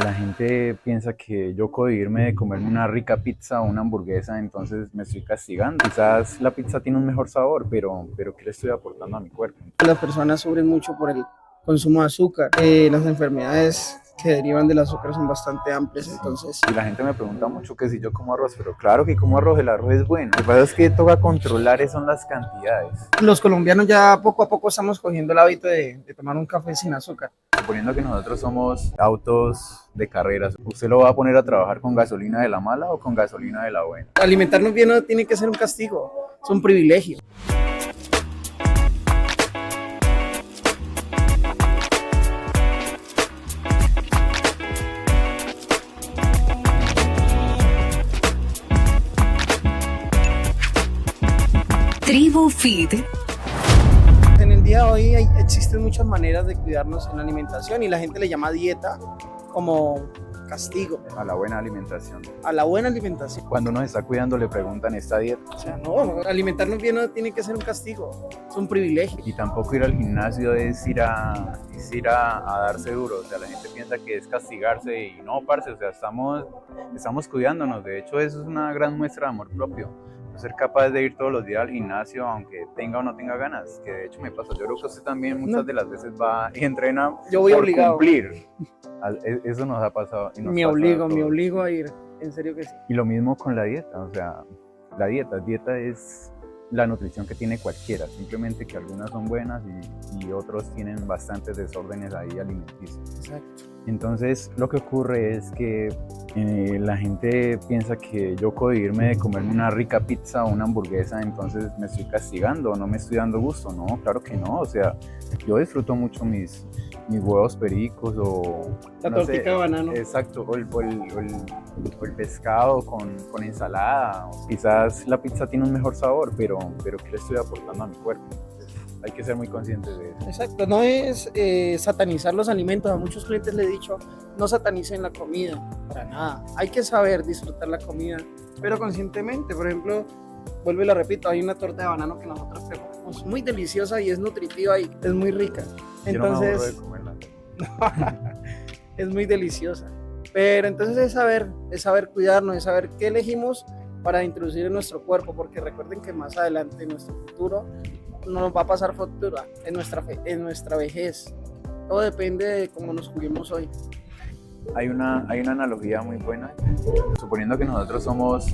La gente piensa que yo cohibirme de comerme una rica pizza o una hamburguesa, entonces me estoy castigando. Quizás la pizza tiene un mejor sabor, pero ¿qué le estoy aportando a mi cuerpo? Las personas sufren mucho por el consumo de azúcar. Las enfermedades que derivan del azúcar son bastante amplias, entonces Y la gente me pregunta mucho que si yo como arroz, pero claro que como arroz, el arroz es bueno. Lo que pasa es que toca controlar son las cantidades. los colombianos ya poco a poco estamos cogiendo el hábito de tomar un café sin azúcar. Suponiendo que nosotros somos autos de carreras, ¿usted lo va a poner a trabajar con gasolina de la mala o con gasolina de la buena? Alimentarnos bien no tiene que ser un castigo, es un privilegio. Tribu Fit. En el día de hoy existen muchas maneras de cuidarnos en la alimentación y la gente le llama dieta como castigo A la buena alimentación. a la buena alimentación. Cuando uno se está cuidando le preguntan esta dieta. O sea, no, alimentarnos bien no tiene que ser un castigo, es un privilegio. Y tampoco ir al gimnasio es ir a darse duro. O sea, la gente piensa que es castigarse y no, parce, o sea, estamos cuidándonos. De hecho, eso es una gran muestra de amor propio. Ser capaz de ir todos los días al gimnasio, aunque tenga o no tenga ganas, que de hecho me pasa. Yo creo que usted también muchas de las veces va y entrena Yo voy por obligado. cumplir. Eso nos ha pasado. Y nos Me pasa a me todos. obligo a ir, en serio que sí. Y lo mismo con la dieta, o sea, dieta es la nutrición que tiene cualquiera, simplemente que algunas son buenas y otros tienen bastantes desórdenes ahí alimenticios. Exacto. Entonces lo que ocurre es que la gente piensa que yo cohibirme de comerme una rica pizza o una hamburguesa, entonces me estoy castigando, no me estoy dando gusto. No, claro que no, o sea, yo disfruto mucho mis huevos pericos o La no sé, tortica de banano. exacto, o el pescado con ensalada. Quizás la pizza tiene un mejor sabor, pero ¿qué le estoy aportando a mi cuerpo? Hay que ser muy conscientes de eso. Exacto, no es satanizar los alimentos. A muchos clientes les he dicho, no satanicen la comida, para nada. Hay que saber disfrutar la comida, pero conscientemente. Por ejemplo, vuelvo y la repito, hay una torta de banano que nosotros preparamos muy deliciosa y es nutritiva y es muy rica. Yo no me aburro de Entonces, comerla. es muy deliciosa. Pero entonces es saber cuidarnos, es saber qué elegimos para introducir en nuestro cuerpo, porque recuerden que más adelante en nuestro futuro no nos va a pasar factura en nuestra vejez. Todo depende de cómo nos cuidemos hoy. Hay una analogía muy buena. Suponiendo que nosotros somos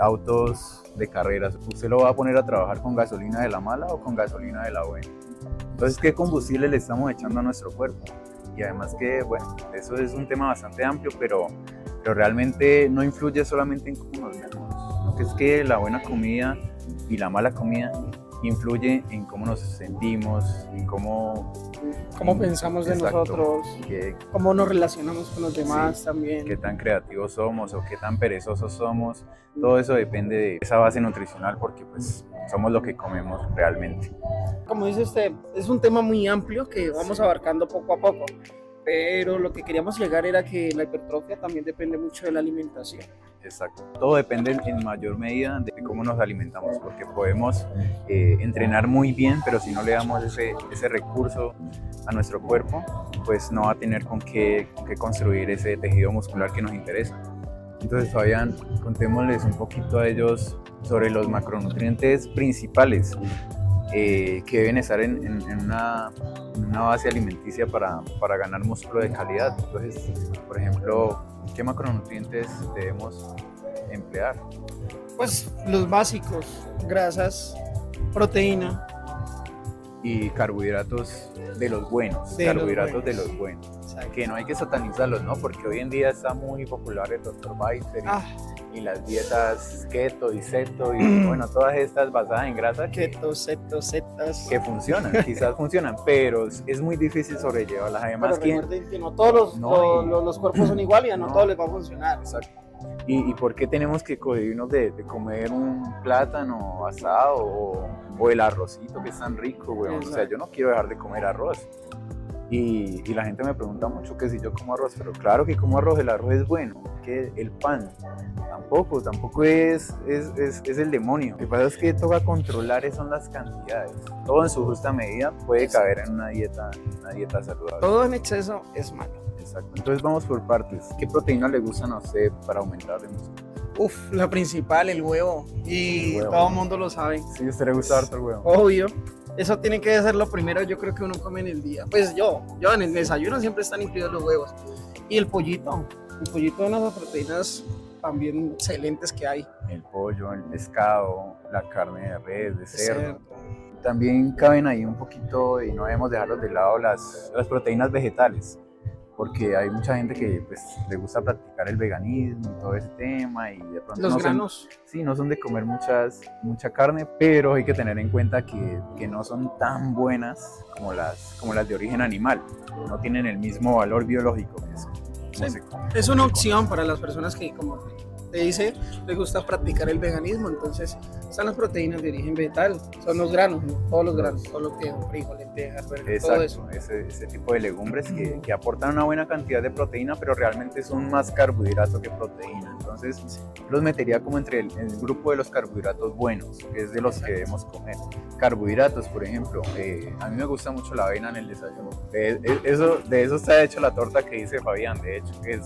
autos de carreras, ¿usted lo va a poner a trabajar con gasolina de la mala o con gasolina de la buena? Entonces, ¿qué combustible le estamos echando a nuestro cuerpo? Y además que, bueno, eso es un tema bastante amplio, pero realmente no influye solamente en cómo nos vemos, ¿no? Que es que la buena comida y la mala comida influye en cómo nos sentimos, en cómo Pensamos de exacto, nosotros, cómo nos relacionamos con los demás, sí, también. qué tan creativos somos o qué tan perezosos somos. Todo eso depende de esa base nutricional, porque pues somos lo que comemos realmente. Como dice usted, es un tema muy amplio que vamos abarcando poco a poco, pero lo que queríamos llegar era que la hipertrofia también depende mucho de la alimentación. Exacto. Todo depende en mayor medida de cómo nos alimentamos, porque podemos entrenar muy bien, pero si no le damos ese recurso a nuestro cuerpo, pues no va a tener con qué construir ese tejido muscular que nos interesa. Entonces, Fabián, contémosles un poquito a ellos sobre los macronutrientes principales que deben estar en una base alimenticia para ganar músculo de calidad. Entonces, por ejemplo, ¿qué macronutrientes debemos emplear? Pues los básicos, grasas, proteína. Y carbohidratos de los buenos, Exacto. que no hay que satanizarlos, ¿no? Porque hoy en día está muy popular el Dr. Biter y las dietas keto y ceto y bueno, todas estas basadas en grasa Keto, cetas. que funcionan, quizás funcionan, pero es muy difícil sobrellevarlas. Además, Pero recuerden que no todos los cuerpos son iguales y a no todos les va a funcionar. Exacto. ¿Y por qué tenemos que cohibirnos de comer un plátano asado o el arrocito que es tan rico, weón? O sea, yo no quiero dejar de comer arroz. Y la gente me pregunta mucho que si yo como arroz, pero claro que como arroz, el arroz es bueno, que el pan tampoco es el demonio. Lo que pasa es que toca controlar son las cantidades. Todo en su justa medida puede caber en una dieta saludable. Todo en exceso es malo. Exacto. Entonces vamos por partes. ¿Qué proteína le gustan a usted para aumentar el músculo? Uf, la principal, el huevo. Y El huevo. todo el mundo lo sabe. Sí, a usted le gusta harto el huevo. Obvio. Eso tiene que ser lo primero, yo creo que uno come en el día. Pues yo en el desayuno siempre están incluidos los huevos. Y el pollito. El pollito es una de las proteínas también excelentes que hay. El pollo, el pescado, la carne de res, de cerdo. También caben ahí un poquito, y no debemos dejarlos de lado, las proteínas vegetales, porque hay mucha gente que pues, le gusta practicar el veganismo y todo ese tema, y de pronto Los no granos. sí, no son de comer mucha carne, pero hay que tener en cuenta que no son tan buenas como las de origen animal, no tienen el mismo valor biológico que es. Sí, es una opción para las personas que, como te dice, les gusta practicar el veganismo. Entonces están las proteínas de origen vegetal, son los granos, ¿no? Todos los granos, todo lo que es frijol, lentejas, verdes, todo eso. Ese tipo de legumbres que aportan una buena cantidad de proteína, pero realmente son más carbohidrato que proteína. Entonces los metería como entre el grupo de los carbohidratos buenos, que es de los que debemos comer. Carbohidratos, por ejemplo, a mí me gusta mucho la avena en el desayuno. De eso está hecho la torta que dice Fabián, de hecho, que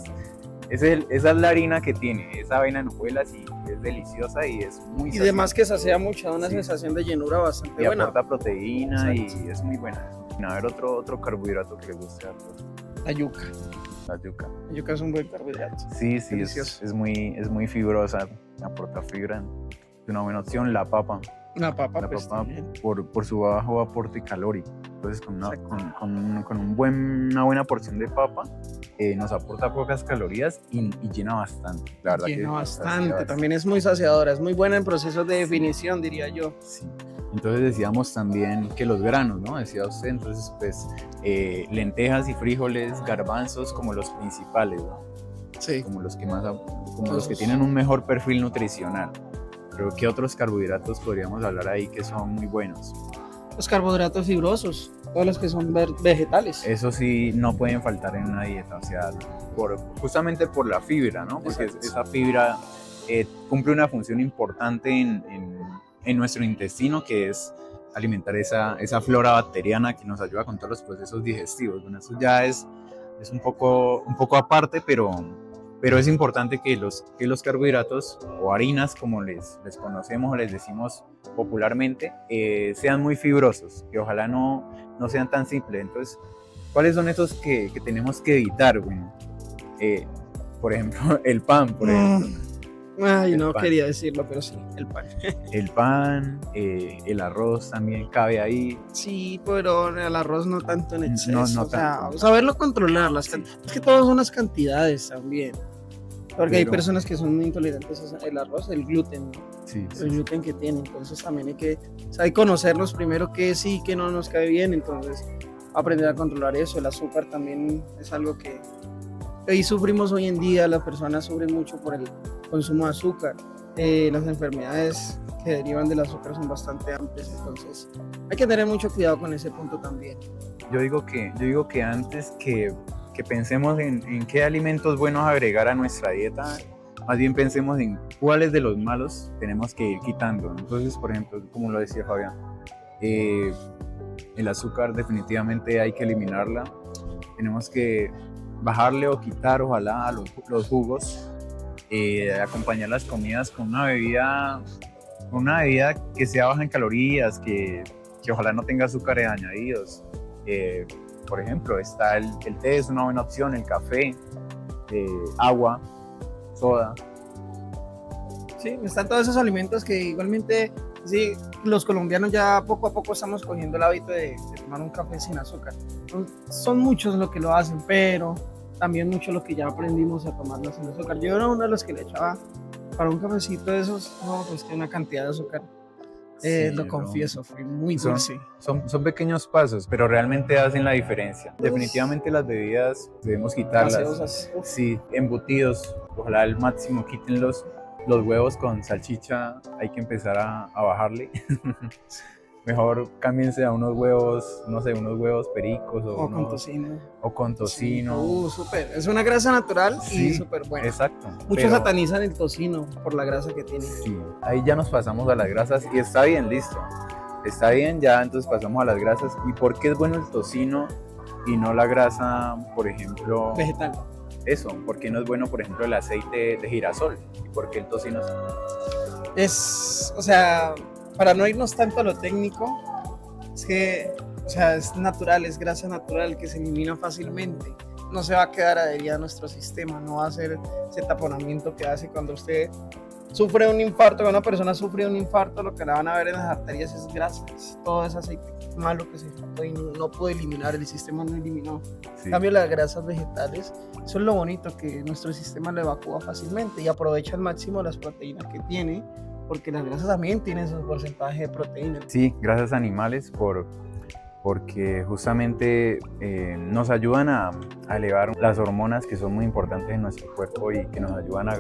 esa es la harina que tiene, esa avena en hojuelas, y es deliciosa y es muy Y además que sacia mucho, da una sensación de llenura bastante y buena. aporta proteína. Exacto. Y es muy buena. A ver, otro carbohidrato que le guste a todos. La yuca. La yuca. La yuca es un buen carbohidrato. Sí, Delicioso. es muy fibrosa, aporta fibra. Es una buena opción. La papa. La papa, La pues, papa también. por su bajo aporte calórico. Entonces, con una buena porción de papa, nos aporta pocas calorías y llena bastante. La verdad Llena que bastante, también es muy saciadora, es muy buena en procesos de definición, diría yo. Sí. Entonces decíamos también que los granos, ¿no? Decía usted, entonces pues lentejas y frijoles, garbanzos como los principales, ¿no? Sí. Como los que los que tienen un mejor perfil nutricional. Pero ¿qué otros carbohidratos podríamos hablar ahí que son muy buenos? Los carbohidratos fibrosos, todos los que son vegetales. Eso sí, no pueden faltar en una dieta, o sea, justamente por la fibra, ¿no? Porque Exacto. esa fibra cumple una función importante en nuestro intestino, que es alimentar esa flora bacteriana que nos ayuda con todos los procesos digestivos. Bueno, eso ya es un poco aparte, pero es importante que los carbohidratos o harinas, como les conocemos o les decimos popularmente, sean muy fibrosos, que ojalá no sean tan simples. Entonces, ¿cuáles son esos que tenemos que evitar? Bueno, por ejemplo, el pan, por ejemplo. Ay, El no pan. quería decirlo, pero sí, el pan. El pan, el arroz también cabe ahí. Sí, pero el arroz no tanto en exceso. No o sea, tanto. saberlo controlar. Es que todas son las cantidades también. Porque hay Pero- personas que son muy intolerantes al arroz, el gluten, ¿no? Sí, El gluten que tiene. Entonces también hay que conocerlos primero, que sí, que no nos cae bien. Entonces aprender a controlar eso. El azúcar también es algo que hoy sufrimos hoy en día. Las personas sufren mucho por el consumo de azúcar. Las enfermedades que derivan del azúcar son bastante amplias. Entonces hay que tener mucho cuidado con ese punto también. Yo digo que antes que pensemos en qué alimentos buenos agregar a nuestra dieta, más bien pensemos en cuáles de los malos tenemos que ir quitando. Entonces, por ejemplo, como lo decía Fabián, el azúcar definitivamente hay que eliminarla. Tenemos que bajarle o quitar, ojalá, a los jugos, acompañar las comidas con una bebida que sea baja en calorías, que ojalá no tenga azúcares añadidos. Por ejemplo, está el té, es una buena opción, el café, agua, soda. Sí, están todos esos alimentos que igualmente, sí, los colombianos ya poco a poco estamos cogiendo el hábito de tomar un café sin azúcar. Son muchos los que lo hacen, pero también muchos los que ya aprendimos a tomarlo sin azúcar. Yo era uno de los que le echaba para un cafecito de esos, no, pues que una cantidad de azúcar. Sí, Lo confieso, fue muy dulce. Son pequeños pasos, pero realmente hacen la diferencia. Definitivamente las bebidas debemos quitarlas. Gaseosas, uf. Sí, embutidos, ojalá al máximo quítenlos. Los huevos con salchicha hay que empezar a bajarle. Mejor cámbiense a unos huevos, no sé, unos huevos pericos O con tocino. o con tocino. Súper. Es una grasa natural y Sí, súper buena. Exacto. Muchos pero- satanizan el tocino por la grasa que tiene. Sí, ahí ya nos pasamos a las grasas y está bien, listo. Está bien, ya entonces pasamos a las grasas. ¿Y por qué es bueno el tocino y no la grasa, por ejemplo, Vegetal. eso, ¿por qué no es bueno, por ejemplo, el aceite de girasol? ¿Y por qué el tocino sí? O sea, para no irnos tanto a lo técnico, es que, o sea, es natural, es grasa natural que se elimina fácilmente. No se va a quedar adherida a nuestro sistema, no va a ser ese taponamiento que hace cuando usted sufre un infarto, cuando una persona sufre un infarto, lo que la van a ver en las arterias es grasa, es todo ese aceite malo que se no puede eliminar, el sistema no eliminó. Sí. En cambio, las grasas vegetales, eso es lo bonito, que nuestro sistema lo evacúa fácilmente y aprovecha al máximo las proteínas que tiene, porque las grasas también tienen su porcentaje de proteínas. Sí, grasas animales porque justamente nos ayudan a elevar las hormonas que son muy importantes en nuestro cuerpo y que nos ayudan a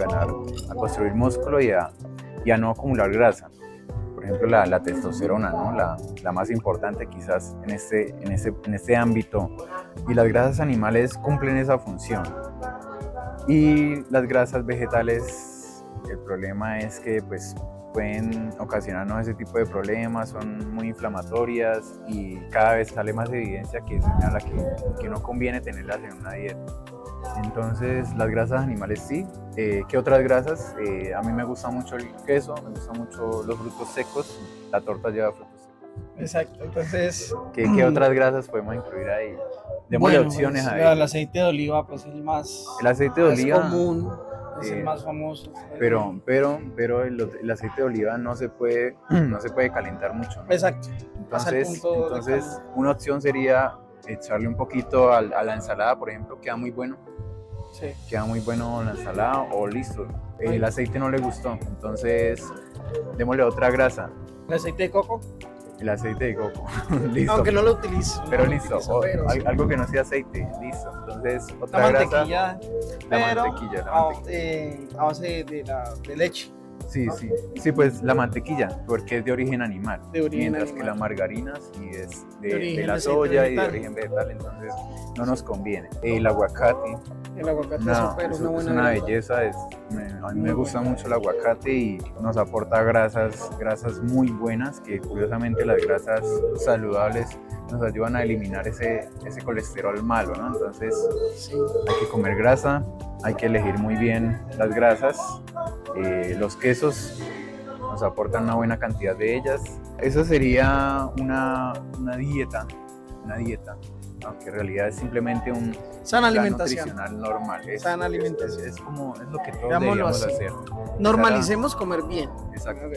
construir músculo y a no acumular grasa. Por ejemplo, la testosterona, ¿no? La más importante quizás en este ámbito. Y las grasas animales cumplen esa función. Y las grasas vegetales, el problema es que pues, pueden ocasionarnos ese tipo de problemas, son muy inflamatorias y cada vez sale más evidencia que señala que no conviene tenerlas en una dieta. Entonces, las grasas animales sí. ¿Qué otras grasas? A mí me gusta mucho el queso, me gustan mucho los frutos secos, la torta lleva frutos secos. Exacto, entonces... ¿Qué otras grasas podemos incluir ahí? Démosle opciones pues, a ello. el aceite de oliva, pues el más, El aceite de más oliva, común, es el más famoso. pero el aceite de oliva no se puede calentar mucho, ¿no? Exacto. Hasta el punto de Entonces una opción sería echarle un poquito a la ensalada, por ejemplo, queda muy bueno. Sí. Queda muy bueno la ensalada o listo. El aceite no le gustó, entonces démosle otra grasa. El aceite de coco, El aceite de coco, listo. aunque no lo utilizo. Pero no lo listo, utilizo, pero sí. algo que no sea aceite, listo. Entonces otra La grasa, mantequilla, pero la mantequilla. a base de leche. Sí, ¿no? sí, pues la mantequilla, porque es de origen animal, De origen mientras animal. que la margarina sí es De de origen la aceite soya y de vegetal. origen vegetal, entonces no nos conviene. El aguacate, El aguacate no, es súper, es una buena una grasa. belleza, a mí me gusta mucho el aguacate y nos aporta grasas muy buenas, que curiosamente las grasas saludables nos ayudan a eliminar ese colesterol malo, ¿no? Entonces Sí. hay que comer grasa, hay que elegir muy bien las grasas, los quesos nos aportan una buena cantidad de ellas. Eso sería una dieta, aunque en realidad es simplemente un Sana plan alimentación. nutricional normal. Sana alimentación. Es lo que todos Digámoslo deberíamos así. hacer. Normalicemos comer bien. Exacto.